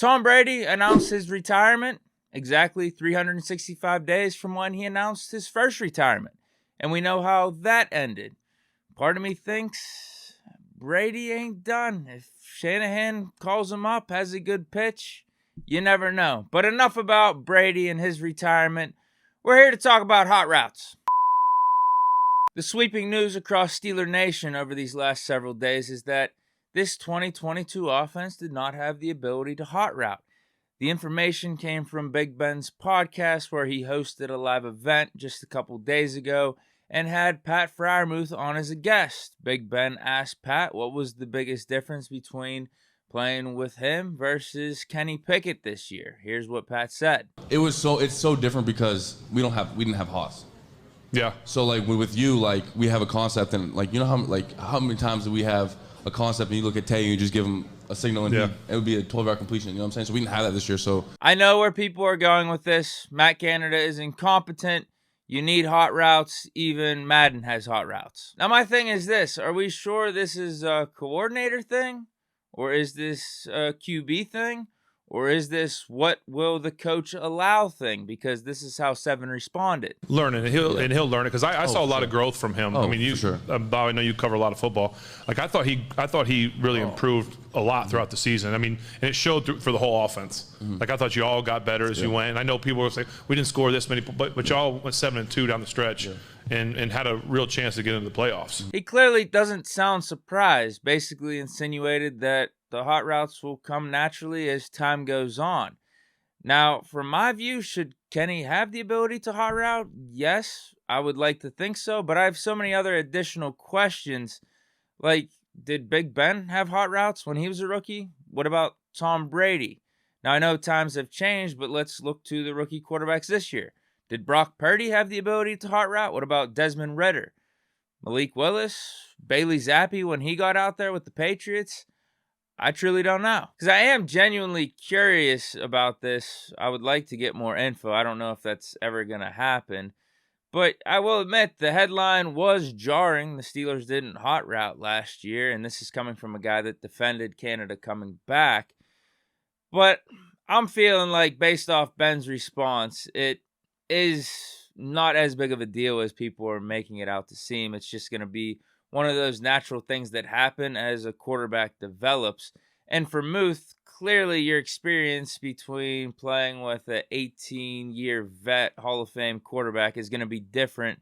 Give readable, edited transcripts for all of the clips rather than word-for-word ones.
Tom Brady announced his retirement exactly 365 days from when he announced his first retirement. And we know how that ended. Part of me thinks Brady ain't done. If Shanahan calls him up, has a good pitch, you never know. But enough about Brady and his retirement. We're here to talk about hot routes. The sweeping news across Steeler Nation over these last several days is that this 2022 offense did not have the ability to hot route. The information came from Big Ben's podcast, where he hosted a live event just a couple days ago and had Pat Freiermuth on as a guest. Big Ben asked Pat what was the biggest difference between playing with him versus Kenny Pickett this year. Here's what Pat said. It's so different because we didn't have Haas. Yeah. So like with you, like we have a concept, and like you know how many times do we have a concept and you look at Tay and you just give him a signal and it would be a 12-yard completion. You know what I'm saying? So we didn't have that this year. So I know where people are going with this. Matt Canada is incompetent. You need hot routes. Even Madden has hot routes. Now my thing is this: are we sure this is a coordinator thing, or is this a QB thing? Or is this what will the coach allow thing? Because this is how Seven responded. Learning, and he'll learn it, because I saw a lot of growth from him. I mean, Bob, I know you cover a lot of football. Like I thought he really improved a lot throughout the season. I mean, and it showed for the whole offense. Like I thought you all got better as you went. And I know people will say we didn't score this many, but y'all went 7-2 down the stretch. And had a real chance to get into the playoffs. He clearly doesn't sound surprised. Basically insinuated that the hot routes will come naturally as time goes on. Now, from my view, should Kenny have the ability to hot route? Yes, I would like to think so, but I have so many other additional questions. Like, did Big Ben have hot routes when he was a rookie? What about Tom Brady? Now, I know times have changed, but let's look to the rookie quarterbacks this year. Did Brock Purdy have the ability to hot route? What about Desmond Ridder? Malik Willis? Bailey Zappi when he got out there with the Patriots? I truly don't know. Because I am genuinely curious about this. I would like to get more info. I don't know if that's ever going to happen. But I will admit the headline was jarring. The Steelers didn't hot route last year. And this is coming from a guy that defended Canada coming back. But I'm feeling like, based off Ben's response, it is not as big of a deal as people are making it out to seem. It's just going to be one of those natural things that happen as a quarterback develops. And for Muth, clearly your experience between playing with an 18-year vet Hall of Fame quarterback is going to be different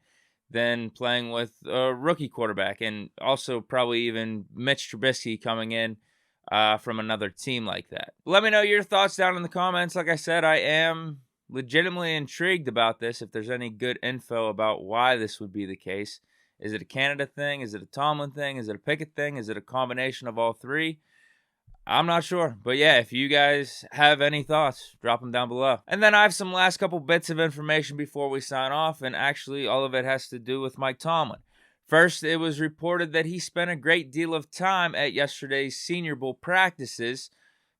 than playing with a rookie quarterback, and also probably even Mitch Trubisky coming in from another team like that. Let me know your thoughts down in the comments. Like I said, I am legitimately intrigued about this. If there's any good info about why this would be the case. Is it a Canada thing? Is it a Tomlin thing? Is it a Pickett thing? Is it a combination of all three? I'm not sure. But yeah, if you guys have any thoughts, drop them down below. And then I have some last couple bits of information before we sign off, and actually all of it has to do with Mike Tomlin. First, it was reported that he spent a great deal of time at yesterday's Senior Bowl practices,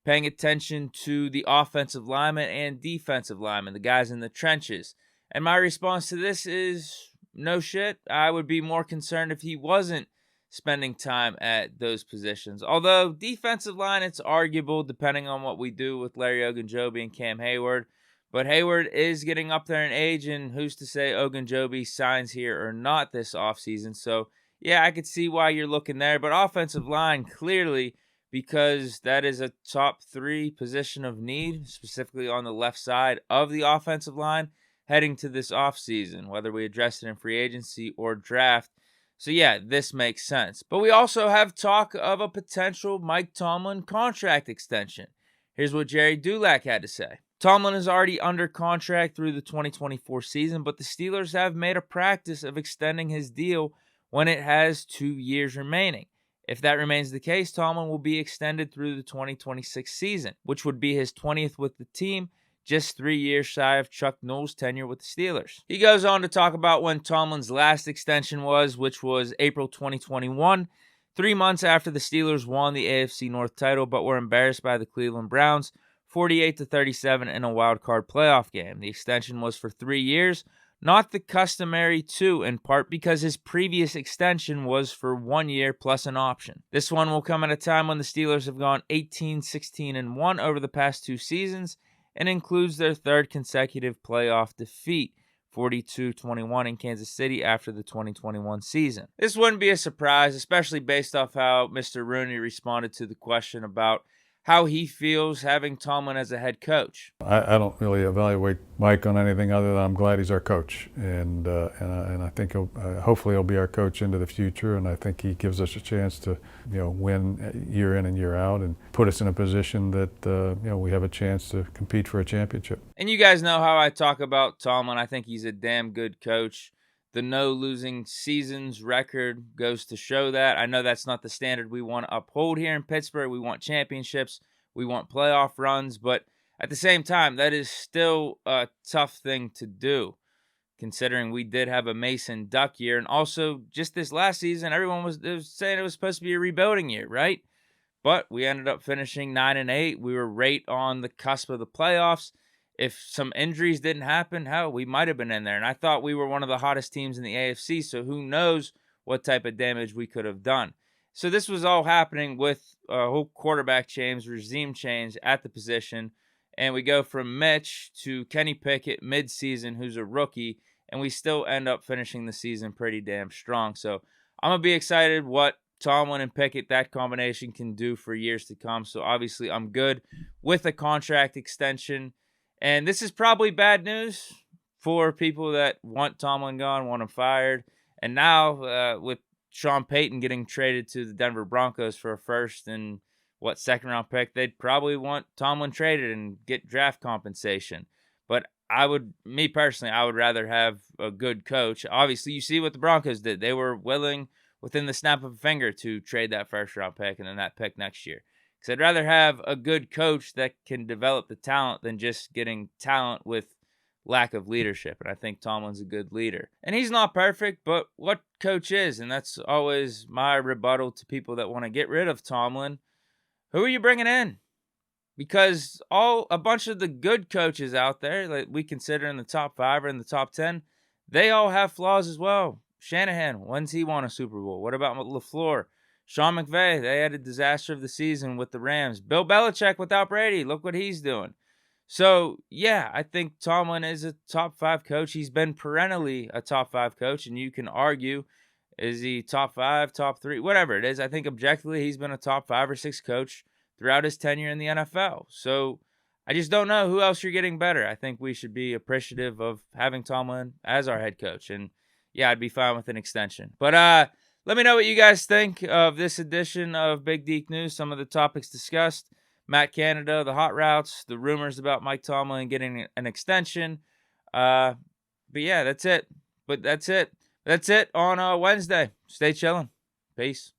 paying attention to the offensive linemen and defensive linemen, the guys in the trenches. And my response to this is, no shit. I would be more concerned if he wasn't spending time at those positions. Although defensive line, it's arguable depending on what we do with Larry Ogunjobi and Cam Hayward. But Hayward is getting up there in age, and who's to say Ogunjobi signs here or not this offseason. So, yeah, I could see why you're looking there. But offensive line, clearly, because that is a top 3 position of need, specifically on the left side of the offensive line, heading to this offseason, whether we address it in free agency or draft. So yeah, this makes sense. But we also have talk of a potential Mike Tomlin contract extension. Here's what Jerry Dulac had to say. Tomlin is already under contract through the 2024 season, but the Steelers have made a practice of extending his deal when it has 2 years remaining. If that remains the case, Tomlin will be extended through the 2026 season, which would be his 20th with the team, just 3 years shy of Chuck Noll's tenure with the Steelers. He goes on to talk about when Tomlin's last extension was, which was April 2021, 3 months after the Steelers won the AFC North title but were embarrassed by the Cleveland Browns, 48-37 in a wild card playoff game. The extension was for 3 years, not the customary 2, in part because his previous extension was for 1 year plus an option. This one will come at a time when the Steelers have gone 18, 16, and 1 over the past 2 seasons and includes their third consecutive playoff defeat, 42-21 in Kansas City after the 2021 season. This wouldn't be a surprise, especially based off how Mr. Rooney responded to the question about how he feels having Tomlin as a head coach. I don't really evaluate Mike on anything other than I'm glad he's our coach, and I think hopefully he'll be our coach into the future, and I think he gives us a chance to win year in and year out and put us in a position that we have a chance to compete for a championship. And you guys know how I talk about Tomlin. I think he's a damn good coach. The no losing seasons record goes to show that. I know that's not the standard we want to uphold here in Pittsburgh. We want championships. We want playoff runs. But at the same time, that is still a tough thing to do, considering we did have a Mason Duck year. And also, just this last season, everyone was saying it was supposed to be a rebuilding year, right? But we ended up finishing 9-8. We were right on the cusp of the playoffs. If some injuries didn't happen, hell, we might have been in there. And I thought we were one of the hottest teams in the AFC, so who knows what type of damage we could have done. So this was all happening with a whole quarterback change, regime change at the position. And we go from Mitch to Kenny Pickett mid-season, who's a rookie, and we still end up finishing the season pretty damn strong. So I'm going to be excited what Tomlin and Pickett, that combination, can do for years to come. So obviously I'm good with a contract extension. And this is probably bad news for people that want Tomlin gone, want him fired. And now with Sean Payton getting traded to the Denver Broncos for a first and second-round pick, they'd probably want Tomlin traded and get draft compensation. But me personally, I would rather have a good coach. Obviously, you see what the Broncos did. They were willing, within the snap of a finger, to trade that first-round pick and then that pick next year. Because I'd rather have a good coach that can develop the talent than just getting talent with lack of leadership. And I think Tomlin's a good leader. And he's not perfect, but what coach is? And that's always my rebuttal to people that want to get rid of Tomlin. Who are you bringing in? Because a bunch of the good coaches out there that we consider in the top 5 or in the top 10, they all have flaws as well. Shanahan, when's he won a Super Bowl? What about LaFleur? Sean McVay, they had a disaster of the season with the Rams. Bill Belichick without Brady, look what he's doing. So, yeah, I think Tomlin is a top 5 coach. He's been perennially a top 5 coach, and you can argue, is he top 5, top 3, whatever it is. I think objectively he's been a top 5 or 6 coach throughout his tenure in the NFL. So, I just don't know who else you're getting better. I think we should be appreciative of having Tomlin as our head coach. And, yeah, I'd be fine with an extension. But, let me know what you guys think of this edition of Big Deke News, some of the topics discussed. Matt Canada, the hot routes, the rumors about Mike Tomlin getting an extension. But yeah, that's it. That's it on Wednesday. Stay chilling. Peace.